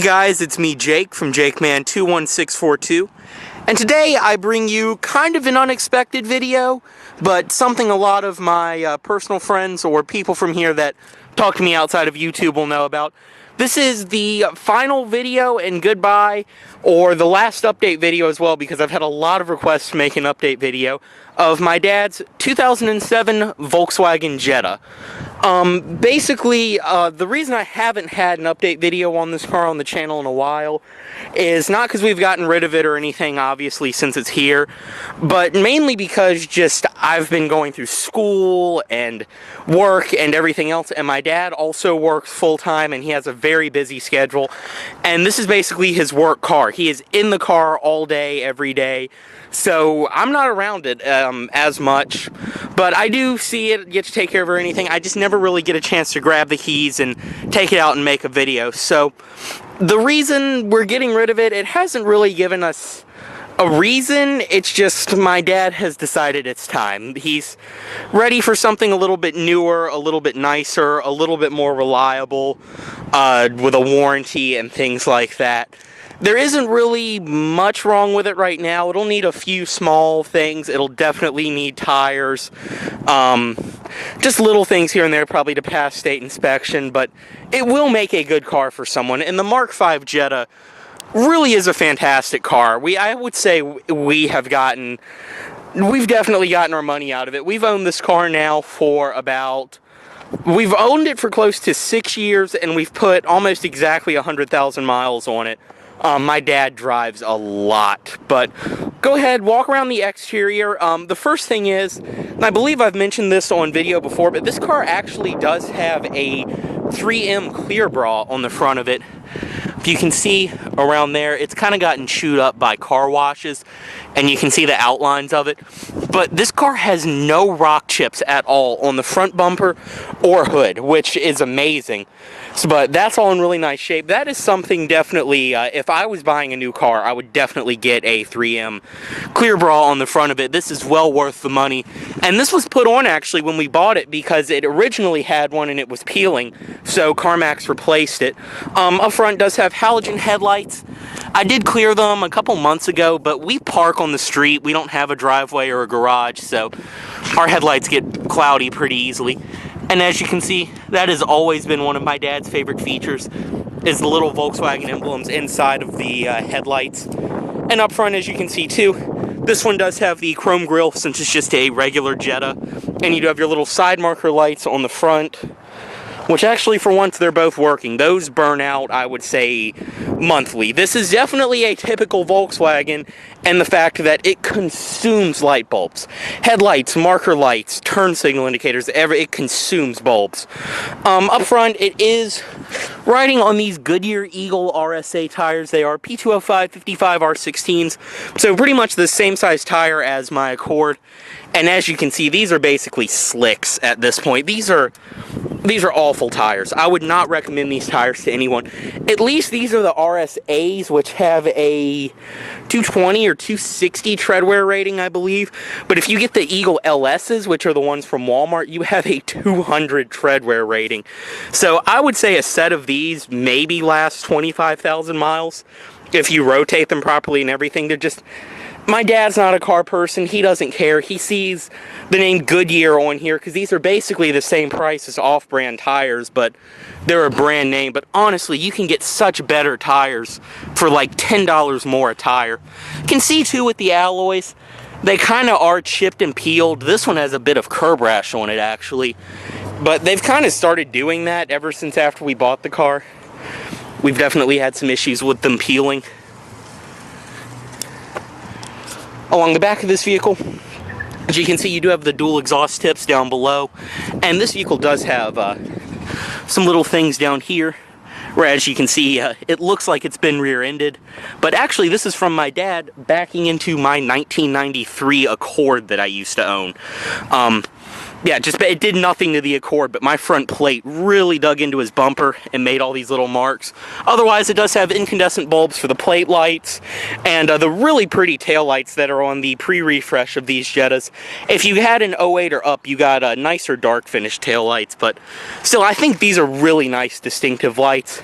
Hey guys, it's me Jake from JakeMan21642, and today I bring you kind of an unexpected video, but something a lot of my personal friends or people from here that talk to me outside of YouTube will know about. This is the final video and goodbye, or the last update video as well, because I've had a lot of requests to make an update video of my dad's 2007 Volkswagen Jetta. Basically, the reason I haven't had an update video on this car on the channel in a while is not because we've gotten rid of it or anything, obviously, since it's here, but mainly because just I've been going through school and work and everything else, and my dad also works full-time and he has a very busy schedule, and this is basically his work car. He is in the car all day, every day, so I'm not around it as much, but I do see it, get to take care of it or anything. I just never really get a chance to grab the keys and take it out and make a video. So the reason we're getting rid of it, it hasn't really given us a reason. It's just my dad has decided it's time. He's ready for something a little bit newer, a little bit nicer, a little bit more reliable, with a warranty and things like that. There isn't really much wrong with it right now. It'll need a few small things. It'll definitely need tires. Just little things here and there probably to pass state inspection, but it will make a good car for someone. And the Mark V Jetta really is a fantastic car. I would say we've definitely gotten our money out of it. We've owned this car now for we've owned it for close to 6 years, and we've put almost exactly 100,000 miles on it. My dad drives a lot, but go ahead, walk around the exterior. The first thing is, and I believe I've mentioned this on video before, but this car actually does have a 3M clear bra on the front of it. If you can see around there, it's kind of gotten chewed up by car washes, and you can see the outlines of it. But this car has no rock chips at all on the front bumper or hood, which is amazing. But that's all in really nice shape. That is something definitely, if I was buying a new car, I would definitely get a 3M clear bra on the front of it. This is well worth the money. And this was put on actually when we bought it because it originally had one and it was peeling, so CarMax replaced it. Up front does have halogen headlights. I did clear them a couple months ago, but we park on the street. We don't have a driveway or a garage, so our headlights get cloudy pretty easily. And as you can see, that has always been one of my dad's favorite features, is the little Volkswagen emblems inside of the headlights. And up front, as you can see too, this one does have the chrome grille since it's just a regular Jetta. And you do have your little side marker lights on the front, which actually for once they're both working. Those burn out, I would say, monthly. This is definitely a typical Volkswagen, and the fact that it consumes light bulbs. Headlights, marker lights, turn signal indicators, it consumes bulbs. Up front, it is riding on these Goodyear Eagle RSA tires. They are P205 55 R16s, so pretty much the same size tire as my Accord. And as you can see, these are basically slicks at this point. These are awful tires. I would not recommend these tires to anyone. At least these are the RSAs, which have a 220 or 260 tread wear rating, I believe. But if you get the Eagle LSs, which are the ones from Walmart, you have a 200 tread wear rating. So I would say a set of these maybe lasts 25,000 miles if you rotate them properly and everything. They're just... My dad's not a car person. He doesn't care. He sees the name Goodyear on here because these are basically the same price as off-brand tires, but they're a brand name. But honestly, you can get such better tires for like $10 more a tire. You can see too with the alloys, they kind of are chipped and peeled. This one has a bit of curb rash on it actually, but they've kind of started doing that ever since after we bought the car. We've definitely had some issues with them peeling. Along the back of this vehicle, as you can see, you do have the dual exhaust tips down below, and this vehicle does have some little things down here where, as you can see, it looks like it's been rear-ended, but actually this is from my dad backing into my 1993 Accord that I used to own. Yeah, it did nothing to the Accord, but my front plate really dug into his bumper and made all these little marks. Otherwise, it does have incandescent bulbs for the plate lights, and the really pretty tail lights that are on the pre-refresh of these Jettas. If you had an 08 or up, you got nicer dark finish tail lights, but still, I think these are really nice distinctive lights.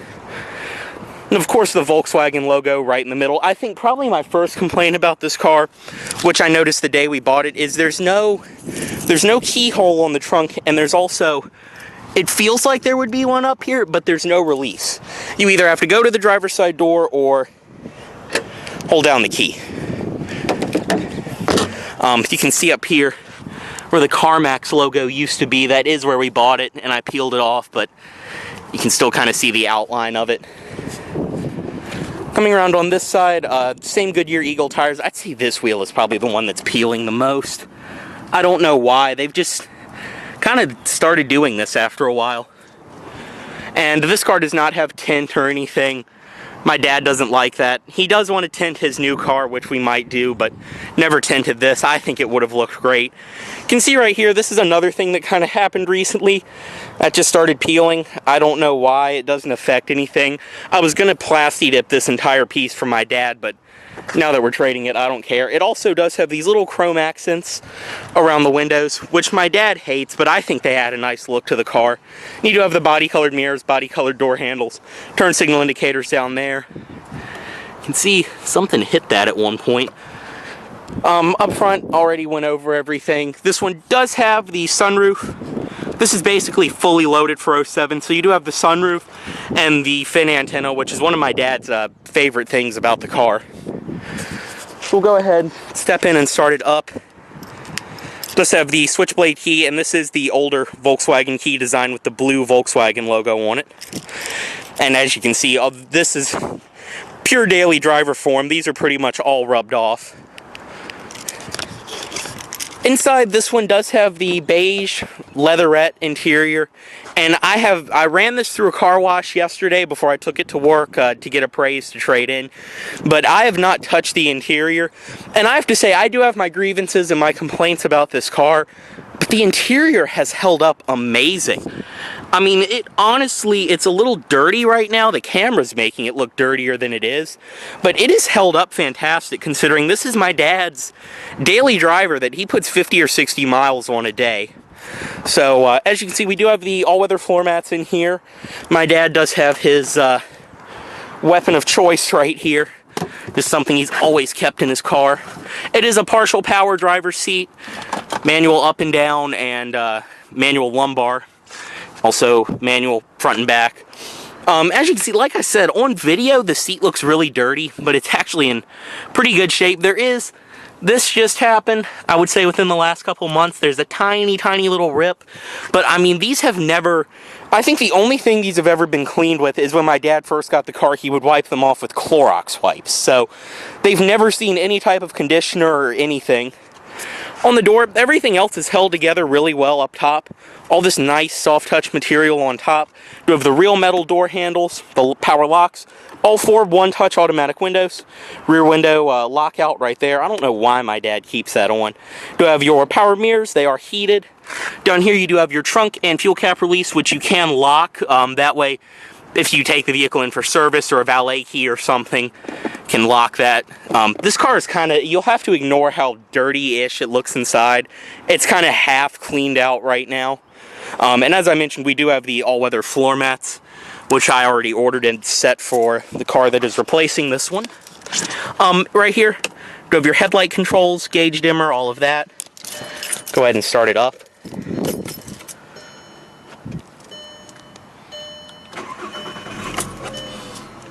And of course the Volkswagen logo right in the middle. I think probably my first complaint about this car, which I noticed the day we bought it, is there's no keyhole on the trunk, and there's also, it feels like there would be one up here, but there's no release. You either have to go to the driver's side door or hold down the key. You can see up here where the CarMax logo used to be, that is where we bought it, and I peeled it off, but you can still kind of see the outline of it. Coming around on this side, same Goodyear Eagle tires. I'd say this wheel is probably the one that's peeling the most. I don't know why. They've just kind of started doing this after a while. And this car does not have tint or anything. My dad doesn't like that. He does want to tint his new car, which we might do, but never tinted this. I think it would have looked great. You can see right here, this is another thing that kind of happened recently. That just started peeling. I don't know why. It doesn't affect anything. I was going to plasti dip this entire piece for my dad, but now that we're trading it, I don't care. It also does have these little chrome accents around the windows, which my dad hates, but I think they add a nice look to the car. You do have the body-colored mirrors, body-colored door handles, turn signal indicators down there. You can see something hit that at one point. Up front, already went over everything. This one does have the sunroof. This is basically fully loaded for 07, so you do have the sunroof and the fin antenna, which is one of my dad's favorite things about the car. So we'll go ahead, step in and start it up. Does have the switchblade key, and this is the older Volkswagen key design with the blue Volkswagen logo on it. And as you can see, this is pure daily driver form. These are pretty much all rubbed off. Inside, this one does have the beige leatherette interior, and I ran this through a car wash yesterday before I took it to work to get appraised to trade in, but I have not touched the interior, and I have to say I do have my grievances and my complaints about this car, but the interior has held up amazing. I mean, it's a little dirty right now. The camera's making it look dirtier than it is, but it is held up fantastic considering this is my dad's daily driver that he puts 50 or 60 miles on a day. So, as you can see, we do have the all-weather floor mats in here. My dad does have his weapon of choice right here. Just something he's always kept in his car. It is a partial power driver's seat, manual up and down, and manual lumbar. Also manual front and back. As you can see, like I said, on video the seat looks really dirty, but it's actually in pretty good shape. This just happened, I would say within the last couple months. There's a tiny little rip, but I mean, these have never, I think the only thing these have ever been cleaned with is when my dad first got the car, he would wipe them off with Clorox wipes. So they've never seen any type of conditioner or anything. On the door, everything else is held together really well up top. All this nice soft touch material on top. You have the real metal door handles, the power locks, all 4 one-touch automatic windows, rear window lockout right there. I don't know why my dad keeps that on. You have your power mirrors, they are heated. Down here you do have your trunk and fuel cap release, which you can lock. That way, if you take the vehicle in for service or a valet key or something, can lock that. This car is kind of, you'll have to ignore how dirty-ish it looks inside. It's kind of half cleaned out right now. And as I mentioned, we do have the all-weather floor mats, which I already ordered and set for the car that is replacing this one. Right here, you have your headlight controls, gauge dimmer, all of that. Go ahead and start it up.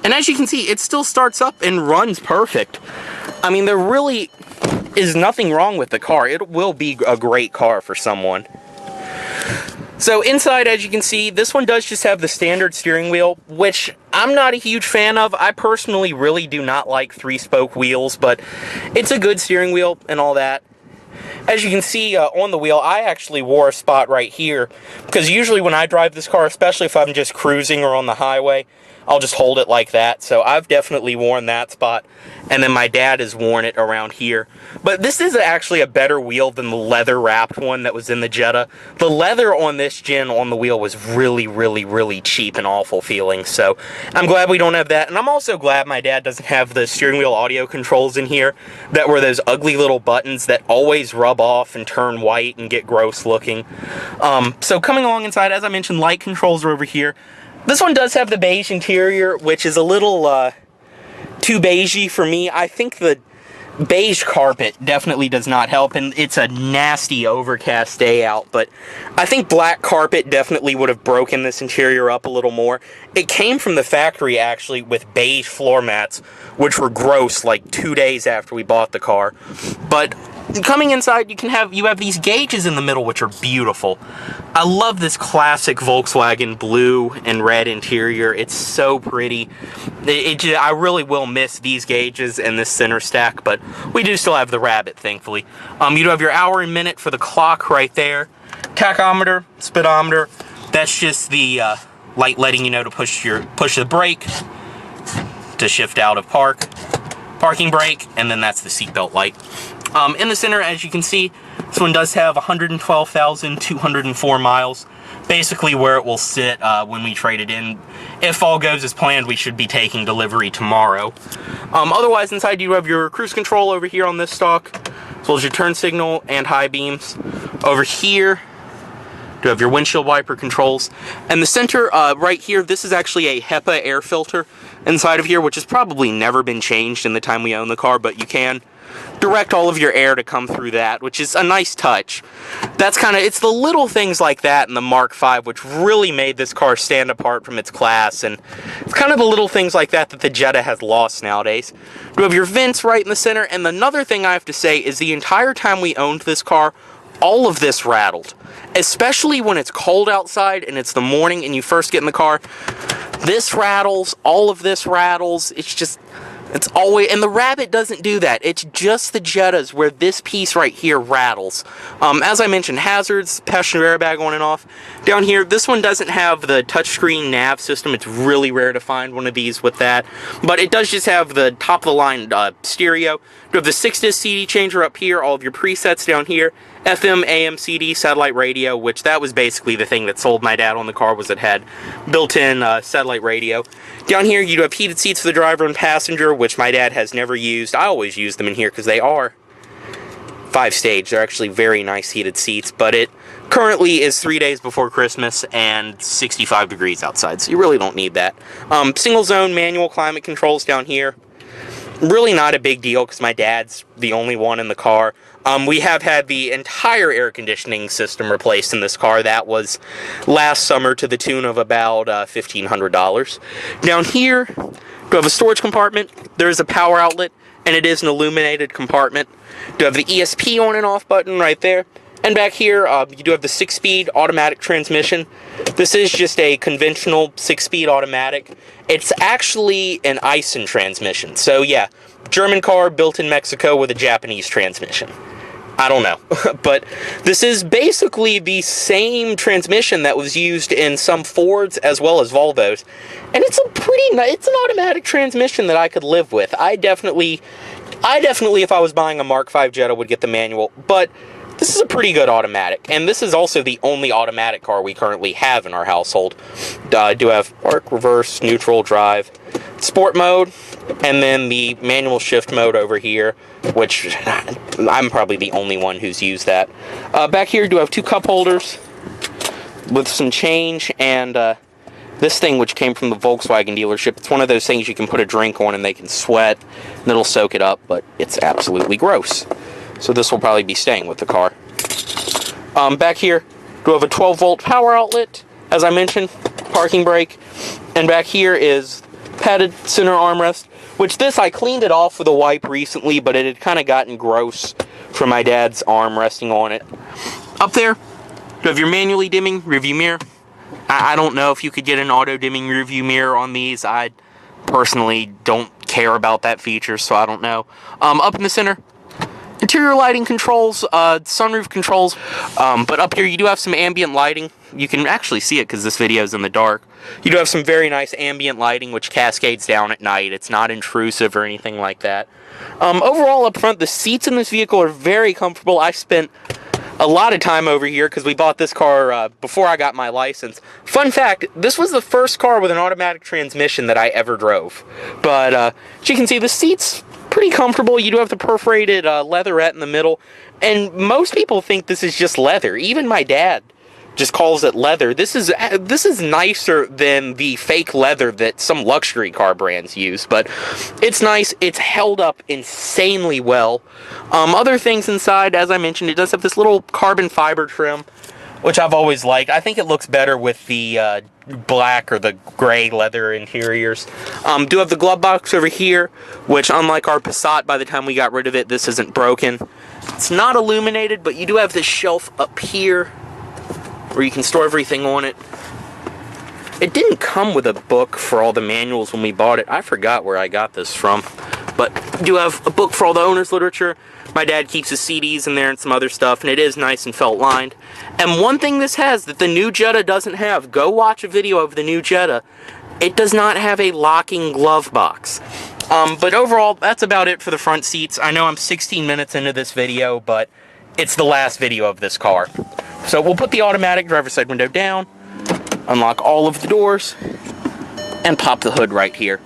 And as you can see, it still starts up and runs perfect. I mean, there really is nothing wrong with the car. It will be a great car for someone. So inside, as you can see, this one does just have the standard steering wheel, which I'm not a huge fan of. I personally really do not like 3-spoke wheels, but it's a good steering wheel and all that. As you can see on the wheel, I actually wore a spot right here, because usually when I drive this car, especially if I'm just cruising or on the highway, I'll just hold it like that. So I've definitely worn that spot, and then my dad has worn it around here. But this is actually a better wheel than the leather wrapped one that was in the Jetta. The leather on this gen on the wheel was really cheap and awful feeling. So I'm glad we don't have that, and I'm also glad my dad doesn't have the steering wheel audio controls in here that were those ugly little buttons that always rub off and turn white and get gross looking. So coming along inside, as I mentioned, light controls are over here. This one does have the beige interior, which is a little too beigey for me. I think the beige carpet definitely does not help, and it's a nasty overcast day out, but I think black carpet definitely would have broken this interior up a little more. It came from the factory, actually, with beige floor mats, which were gross like 2 days after we bought the car. But coming inside, you have these gauges in the middle, which are beautiful. I love this classic Volkswagen blue and red interior. It's so pretty. I really will miss these gauges and this center stack, but we do still have the Rabbit, thankfully. You do have your hour and minute for the clock right there. Tachometer, speedometer. That's just the light letting you know to push the brake to shift out of parking brake, and then that's the seatbelt light. In the center, as you can see, this one does have 112,204 miles. Basically where it will sit when we trade it in. If all goes as planned, we should be taking delivery tomorrow. Otherwise, inside you have your cruise control over here on this stalk, as well as your turn signal and high beams. Over here, you have your windshield wiper controls. And the center right here, this is actually a HEPA air filter inside of here, which has probably never been changed in the time we own the car, but you can direct all of your air to come through that, which is a nice touch. It's the little things like that in the Mark V which really made this car stand apart from its class, and it's kind of the little things like that that the Jetta has lost nowadays. You have your vents right in the center, and another thing I have to say is the entire time we owned this car, all of this rattled. Especially when it's cold outside and it's the morning and you first get in the car. This rattles, all of this rattles, it's always, and the Rabbit doesn't do that. It's just the Jettas where this piece right here rattles. As I mentioned, hazards, passenger airbag on and off. Down here, this one doesn't have the touchscreen nav system. It's really rare to find one of these with that. But it does just have the top-of-the-line stereo. You have the 6-disc CD changer up here, all of your presets down here. FM, AM, CD, satellite radio, which that was basically the thing that sold my dad on the car, was it had built-in satellite radio. Down here, you do have heated seats for the driver and passenger, which my dad has never used. I always use them in here because they are 5-stage. They're actually very nice heated seats, but it currently is 3 days before Christmas and 65 degrees outside, so you really don't need that. Single-zone manual climate controls down here. Really not a big deal because my dad's the only one in the car. We have had the entire air conditioning system replaced in this car. That was last summer to the tune of about $1,500. Down here, we have a storage compartment. There's a power outlet, and it is an illuminated compartment. You have the ESP on and off button right there. And back here, you do have the 6-speed automatic transmission. This is just a conventional 6-speed automatic. It's actually an Aisin transmission. So yeah, German car built in Mexico with a Japanese transmission. I don't know. But this is basically the same transmission that was used in some Fords as well as Volvos. And it's it's an automatic transmission that I could live with. I definitely, if I was buying a Mark V Jetta, would get the manual. But this is a pretty good automatic, and this is also the only automatic car we currently have in our household. I do have park, reverse, neutral, drive, sport mode, and then the manual shift mode over here, which I'm probably the only one who's used that. Back here, do have 2 cup holders with some change, and this thing, which came from the Volkswagen dealership. It's one of those things you can put a drink on and they can sweat, and it'll soak it up, but it's absolutely gross. So this will probably be staying with the car. Back here, we have a 12-volt power outlet, as I mentioned, parking brake. And back here is padded center armrest, which I cleaned it off with a wipe recently, but it had kind of gotten gross from my dad's arm resting on it. Up there, you have your manually dimming rearview mirror. I don't know if you could get an auto-dimming rearview mirror on these. I personally don't care about that feature, so I don't know. Up in the center, interior lighting controls, sunroof controls, but up here you do have some ambient lighting. You can actually see it because this video is in the dark. You do have some very nice ambient lighting which cascades down at night. It's not intrusive or anything like that. Overall up front, the seats in this vehicle are very comfortable. I spent a lot of time over here because we bought this car before I got my license. Fun fact, this was the first car with an automatic transmission that I ever drove. But as you can see, the seats pretty comfortable. You do have the perforated leatherette in the middle, and most people think this is just leather. Even my dad just calls it leather. This is nicer than the fake leather that some luxury car brands use, but it's nice. It's held up insanely well. Other things inside, as I mentioned, it does have this little carbon fiber trim, which I've always liked. I think it looks better with the black or the gray leather interiors. Do have the glove box over here, which, unlike our Passat, by the time we got rid of it, this isn't broken. It's not illuminated, but you do have this shelf up here where you can store everything on it. It didn't come with a book for all the manuals when we bought it. I forgot where I got this from. But you do have a book for all the owner's literature. My dad keeps his CDs in there and some other stuff, and it is nice and felt lined. And one thing this has that the new Jetta doesn't have, go watch a video of the new Jetta, it does not have a locking glove box. But overall, that's about it for the front seats. I know I'm 16 minutes into this video, but it's the last video of this car. So we'll put the automatic driver's side window down, unlock all of the doors, and pop the hood right here.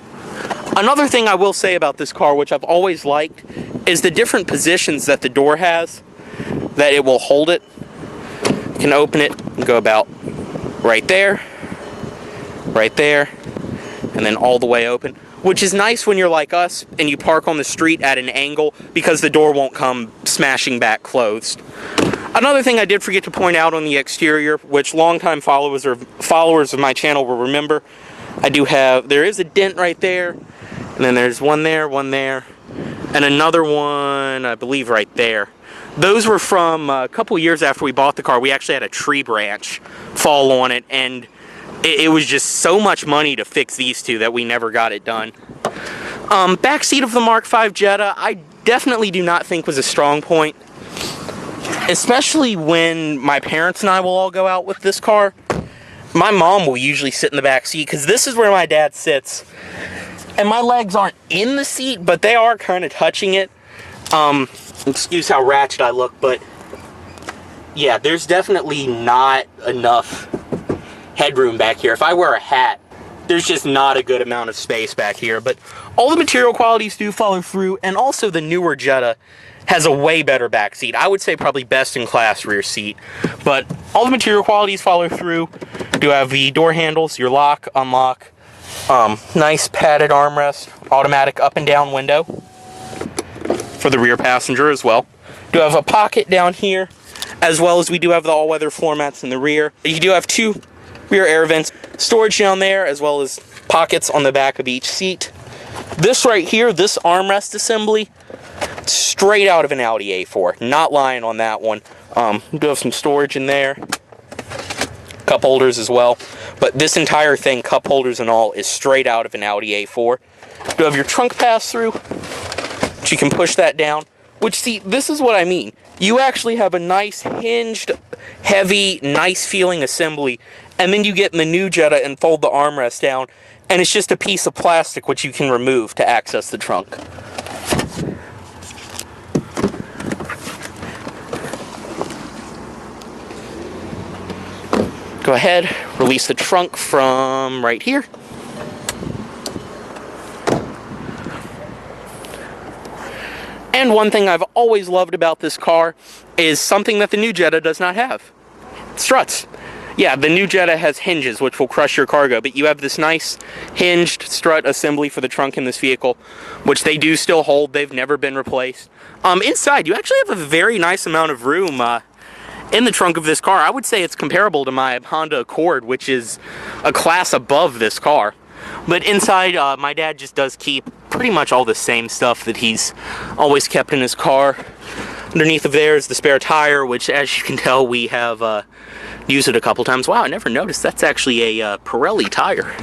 Another thing I will say about this car, which I've always liked, is the different positions that the door has, that it will hold it. You can open it and go about right there, and then all the way open, which is nice when you're like us and you park on the street at an angle because the door won't come smashing back closed. Another thing I did forget to point out on the exterior, which longtime followers of my channel will remember, there is a dent right there, and then there's one there, and another one, I believe, right there. Those were from a couple years after we bought the car. We actually had a tree branch fall on it, and it was just so much money to fix these two that we never got it done. Back seat of the Mark V Jetta, I definitely do not think was a strong point. Especially when my parents and I will all go out with this car. My mom will usually sit in the back seat because this is where my dad sits. And my legs aren't in the seat, but they are kind of touching it. Excuse how ratchet I look, but yeah, there's definitely not enough headroom back here. If I wear a hat, there's just not a good amount of space back here. But all the material qualities do follow through, and also the newer Jetta has a way better back seat. I would say probably best in class rear seat. But all the material qualities follow through. Do have the door handles, your lock, unlock, nice padded armrest, automatic up and down window for the rear passenger as well. Do have a pocket down here, as well as we do have the all-weather floor mats in the rear. You do have two rear air vents, storage down there, as well as pockets on the back of each seat. This right here, this armrest assembly, straight out of an Audi A4. Not lying on that one. You do have some storage in there. Cup holders as well. But this entire thing, cup holders and all, is straight out of an Audi A4. You do have your trunk pass-through, which you can push that down. Which, see, this is what I mean. You actually have a nice, hinged, heavy, nice-feeling assembly, and then you get in the new Jetta and fold the armrest down, and it's just a piece of plastic which you can remove to access the trunk. Go ahead, release the trunk from right here. And one thing I've always loved about this car is something that the new Jetta does not have. Struts. Yeah, the new Jetta has hinges, which will crush your cargo, but you have this nice hinged strut assembly for the trunk in this vehicle, which they do still hold. They've never been replaced. Inside, you actually have a very nice amount of room in the trunk of this car. I would say it's comparable to my Honda Accord, which is a class above this car. But inside, my dad just does keep pretty much all the same stuff that he's always kept in his car. Underneath of there is the spare tire, which, as you can tell, we have used it a couple times. Wow, I never noticed that's actually a Pirelli tire.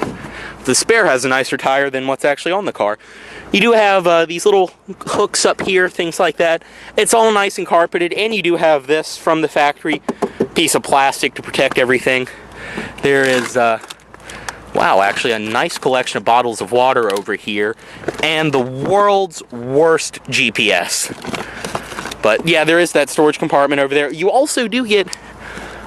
The spare has a nicer tire than what's actually on the car. You do have these little hooks up here, things like that. It's all nice and carpeted, and you do have this from the factory piece of plastic to protect everything. There is, wow, actually a nice collection of bottles of water over here, and the world's worst GPS. But yeah, there is that storage compartment over there. You also do get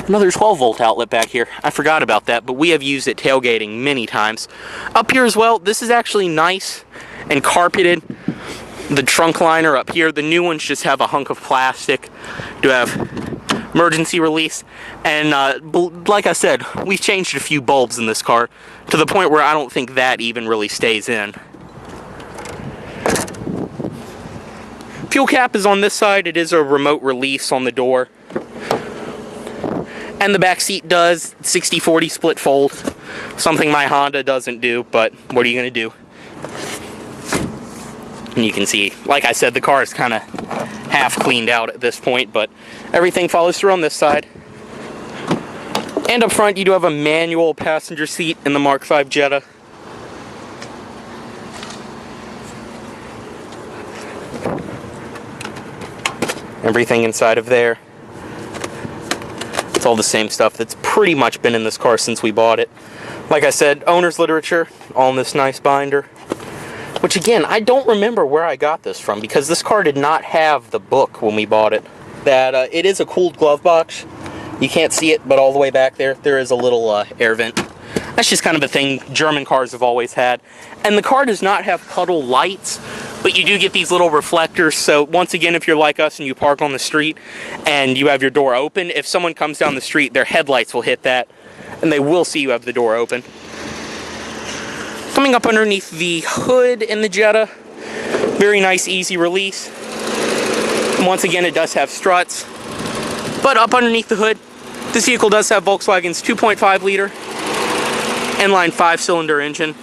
another 12-volt outlet back here. I forgot about that, but we have used it tailgating many times. Up here as well, this is actually nice and carpeted. The trunk liner up here, the new ones just have a hunk of plastic. Do have emergency release. And like I said, we've changed a few bulbs in this car to the point where I don't think that even really stays in. Fuel cap is on this side. It is a remote release on the door. And the back seat does 60/40 split fold. Something my Honda doesn't do, but what are you going to do? And you can see, like I said, the car is kind of half cleaned out at this point, but everything follows through on this side. And up front, you do have a manual passenger seat in the Mark V Jetta. Everything inside of there, it's all the same stuff that's pretty much been in this car since we bought it. Like I said, owner's literature, all in this nice binder. Which again, I don't remember where I got this from, because this car did not have the book when we bought it. That it is a cooled glove box. You can't see it, but all the way back there, there is a little air vent. That's just kind of a thing German cars have always had. And the car does not have puddle lights, but you do get these little reflectors. So once again, if you're like us and you park on the street and you have your door open, if someone comes down the street, their headlights will hit that and they will see you have the door open. Coming up underneath the hood in the Jetta, very nice, easy release. And once again, it does have struts. But up underneath the hood, this vehicle does have Volkswagen's 2.5 liter inline 5-cylinder engine,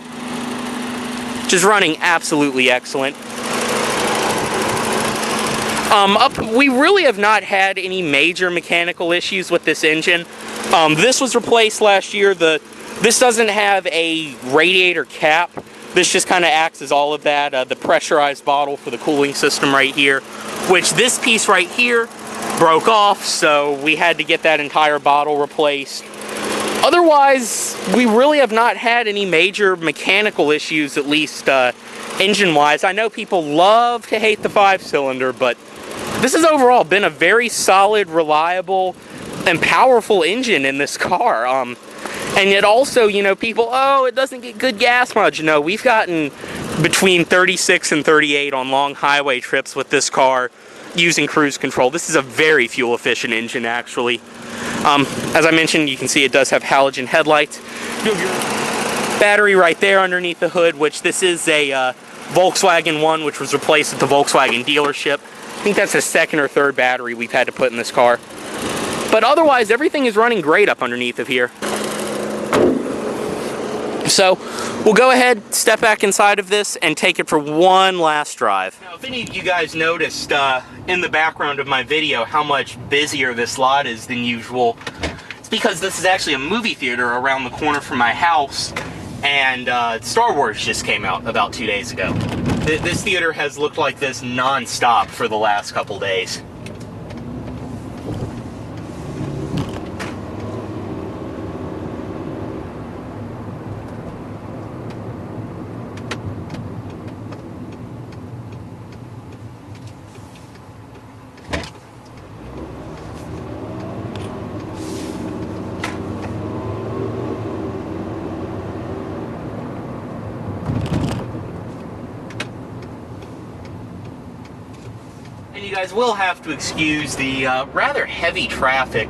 which is running absolutely excellent. We really have not had any major mechanical issues with this engine. This was replaced last year. This doesn't have a radiator cap. This just kind of acts as all of that. The pressurized bottle for the cooling system right here, which this piece right here broke off, so we had to get that entire bottle replaced. Otherwise, we really have not had any major mechanical issues, at least engine-wise. I know people love to hate the 5-cylinder, but this has overall been a very solid, reliable, and powerful engine in this car. And yet also, you know, people, oh, it doesn't get good gas mileage. No, we've gotten between 36 and 38 on long highway trips with this car using cruise control. This is a very fuel-efficient engine, actually. As I mentioned, you can see it does have halogen headlights. You have your battery right there underneath the hood, which this is a Volkswagen one, which was replaced at the Volkswagen dealership. I think that's the second or third battery we've had to put in this car. But otherwise, everything is running great up underneath of here. So we'll go ahead, step back inside of this, and take it for one last drive. Now, if any of you guys noticed in the background of my video how much busier this lot is than usual, it's because this is actually a movie theater around the corner from my house, and Star Wars just came out about 2 days ago. This theater has looked like this non-stop for the last couple days. And you guys will have to excuse the rather heavy traffic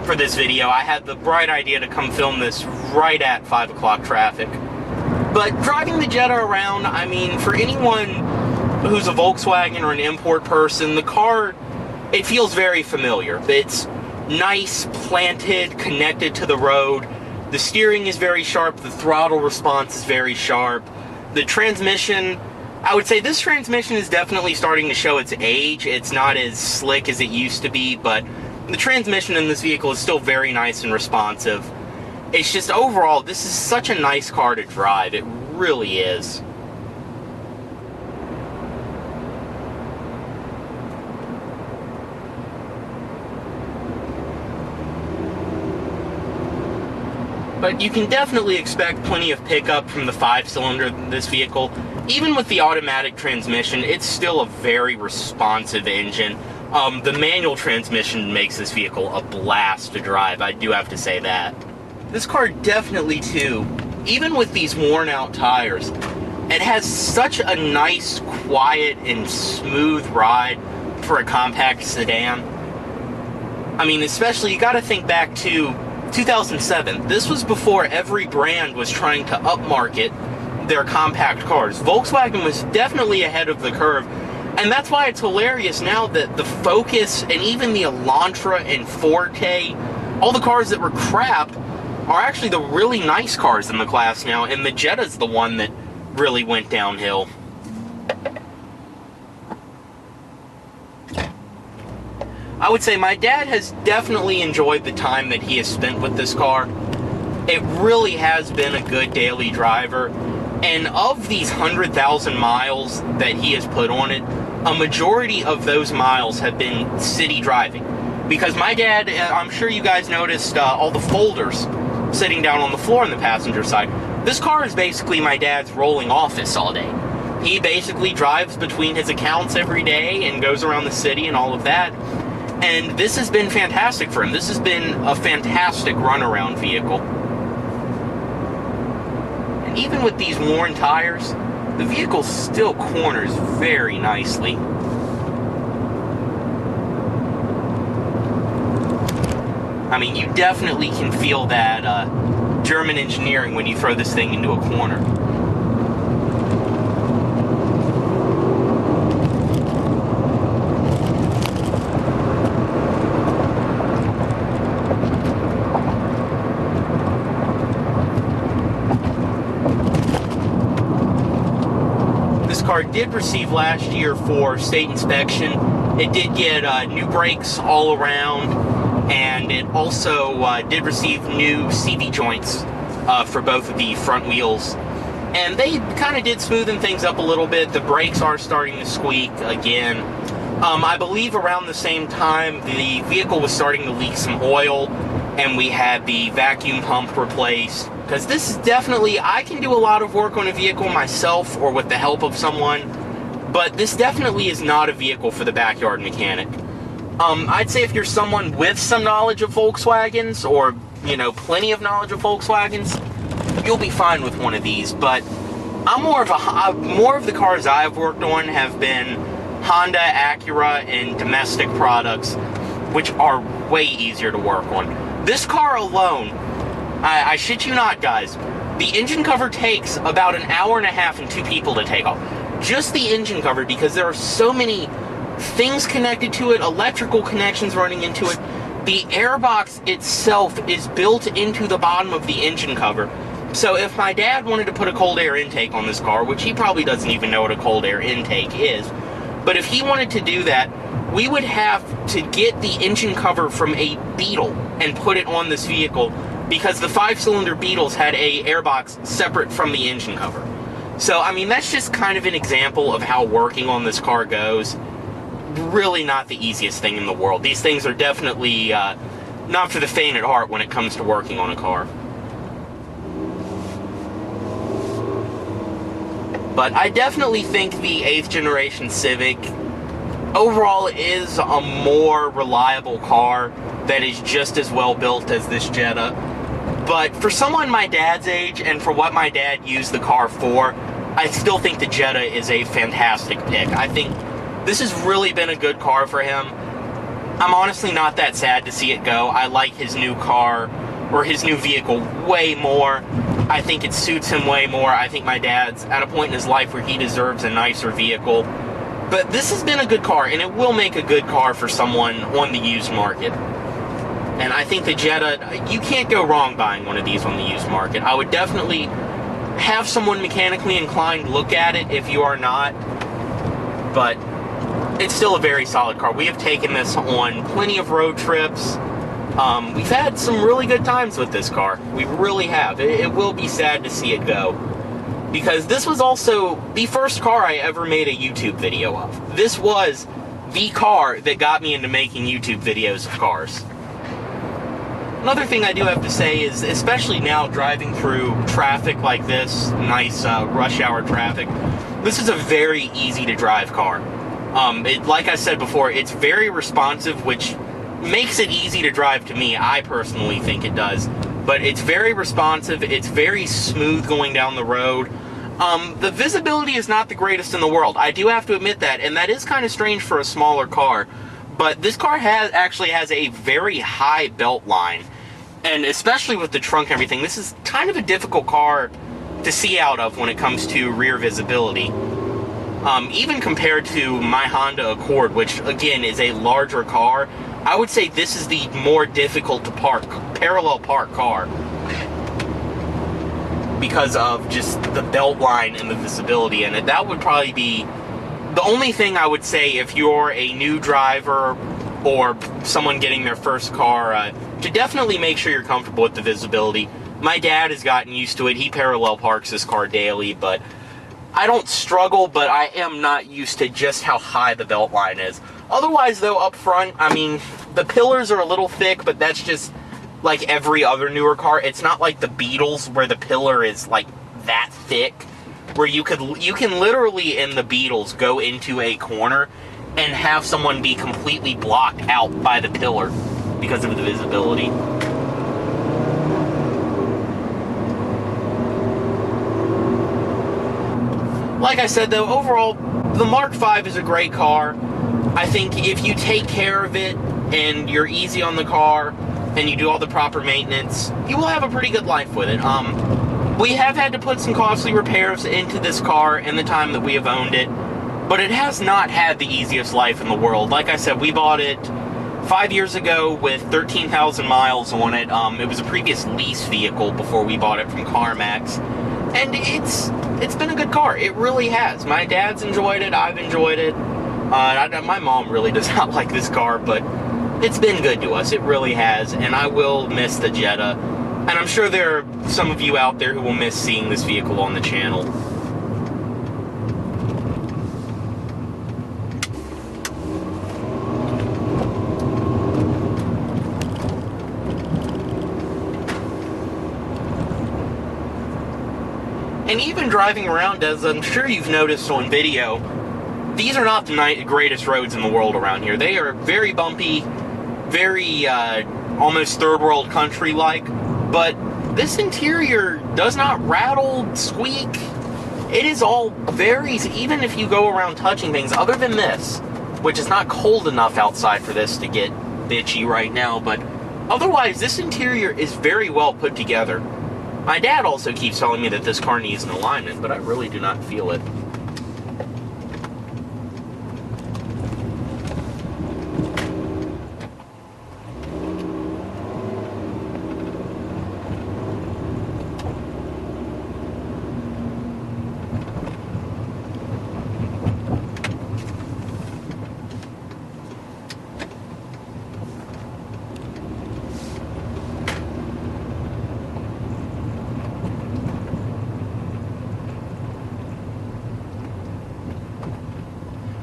for this video. I had the bright idea to come film this right at 5 o'clock traffic. But driving the Jetta around, I mean, for anyone who's a Volkswagen or an import person, the car, it feels very familiar. It's nice, planted, connected to the road. The steering is very sharp. The throttle response is very sharp. The transmission, I would say this transmission is definitely starting to show its age. It's not as slick as it used to be, but the transmission in this vehicle is still very nice and responsive. It's just overall, this is such a nice car to drive. It really is. But you can definitely expect plenty of pickup from the 5-cylinder in this vehicle. Even with the automatic transmission, it's still a very responsive engine. The manual transmission makes this vehicle a blast to drive, I do have to say that. This car definitely, too, even with these worn-out tires, it has such a nice, quiet, and smooth ride for a compact sedan. I mean, especially, you got to think back to 2007. This was before every brand was trying to upmarket their compact cars. Volkswagen was definitely ahead of the curve, and that's why it's hilarious now that the Focus and even the Elantra and Forte, all the cars that were crap, are actually the really nice cars in the class now, and the Jetta's the one that really went downhill. I would say my dad has definitely enjoyed the time that he has spent with this car. It really has been a good daily driver, and of these 100,000 miles that he has put on it, a majority of those miles have been city driving. Because my dad, I'm sure you guys noticed all the folders sitting down on the floor on the passenger side. This car is basically my dad's rolling office all day. He basically drives between his accounts every day and goes around the city and all of that. And this has been fantastic for him. This has been a fantastic runaround vehicle. And even with these worn tires, the vehicle still corners very nicely. I mean, you definitely can feel that German engineering when you throw this thing into a corner. This car did receive last year for state inspection. It did get new brakes all around, and it also did receive new CV joints for both of the front wheels. And they kind of did smoothen things up a little bit. The brakes are starting to squeak again. I believe around the same time the vehicle was starting to leak some oil, and we had the vacuum pump replaced. Because this is definitely, I can do a lot of work on a vehicle myself or with the help of someone, but this definitely is not a vehicle for the backyard mechanic. I'd say if you're someone with some knowledge of Volkswagens, or, you know, plenty of knowledge of Volkswagens, you'll be fine with one of these. But I'm more of the cars I've worked on have been Honda, Acura, and domestic products, which are way easier to work on. This car alone, I shit you not, guys, the engine cover takes about an hour and a half and 2 people to take off. Just the engine cover, because there are so many things connected to it, electrical connections running into it. The airbox itself is built into the bottom of the engine cover. So if my dad wanted to put a cold air intake on this car, which he probably doesn't even know what a cold air intake is, but if he wanted to do that, we would have to get the engine cover from a Beetle and put it on this vehicle, because the 5-cylinder Beetles had a airbox separate from the engine cover. So, I mean, that's just kind of an example of how working on this car goes. Really not the easiest thing in the world. These things are definitely not for the faint at heart when it comes to working on a car. But I definitely think the 8th generation Civic overall is a more reliable car that is just as well built as this Jetta. But for someone my dad's age, and for what my dad used the car for, I still think the Jetta is a fantastic pick. I think this has really been a good car for him. I'm honestly not that sad to see it go. I like his new car, or his new vehicle, way more. I think it suits him way more. I think my dad's at a point in his life where he deserves a nicer vehicle. But this has been a good car, and it will make a good car for someone on the used market. And I think the Jetta, you can't go wrong buying one of these on the used market. I would definitely have someone mechanically inclined look at it if you are not. But it's still a very solid car. We have taken this on plenty of road trips. We've had some really good times with this car. We really have. It will be sad to see it go, because this was also the first car I ever made a YouTube video of. This was the car that got me into making YouTube videos of cars. Another thing I do have to say is, especially now driving through traffic like this, nice rush hour traffic, this is a very easy to drive car. Like I said before, it's very responsive, which makes it easy to drive to me. I personally think it does. But it's very responsive, it's very smooth going down the road. The visibility is not the greatest in the world. I do have to admit that, and that is kind of strange for a smaller car. But this car actually has a very high belt line. And especially with the trunk and everything, this is kind of a difficult car to see out of when it comes to rear visibility. Even compared to my Honda Accord, which again is a larger car, I would say this is the more difficult to parallel park car. Because of just the belt line and the visibility in it. That would probably be the only thing I would say if you're a new driver or someone getting their first car, to definitely make sure you're comfortable with the visibility. My dad has gotten used to it. He parallel parks this car daily, but I don't struggle, but I am not used to just how high the belt line is. Otherwise, though, up front, I mean, the pillars are a little thick, but that's just like every other newer car. It's not like the Beetles where the pillar is like that thick, where you can literally in the Beetles go into a corner and have someone be completely blocked out by the pillar because of the visibility. Like I said, though, overall, the Mark V is a great car. I think if you take care of it and you're easy on the car and you do all the proper maintenance, you will have a pretty good life with it. We have had to put some costly repairs into this car in the time that we have owned it, but it has not had the easiest life in the world. Like I said, we bought it 5 years ago with 13,000 miles on it. It was a previous lease vehicle before we bought it from CarMax. And it's been a good car. It really has. My dad's enjoyed it. I've enjoyed it. My mom really does not like this car, but it's been good to us. It really has. And I will miss the Jetta. And I'm sure there are some of you out there who will miss seeing this vehicle on the channel. And even driving around, as I'm sure you've noticed on video, these are not the greatest roads in the world around here. They are very bumpy, very almost third world country-like, but this interior does not rattle, squeak. It is all very, even if you go around touching things, other than this, which is not cold enough outside for this to get bitchy right now, but otherwise, this interior is very well put together. My dad also keeps telling me that this car needs an alignment, but I really do not feel it.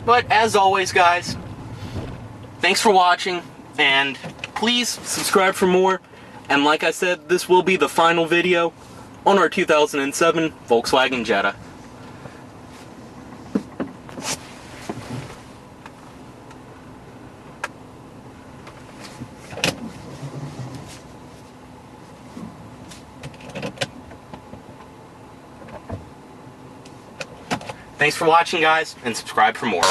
But as always, guys, thanks for watching, and please subscribe for more. And like I said, this will be the final video on our 2007 Volkswagen Jetta. Thanks for watching, guys, and subscribe for more.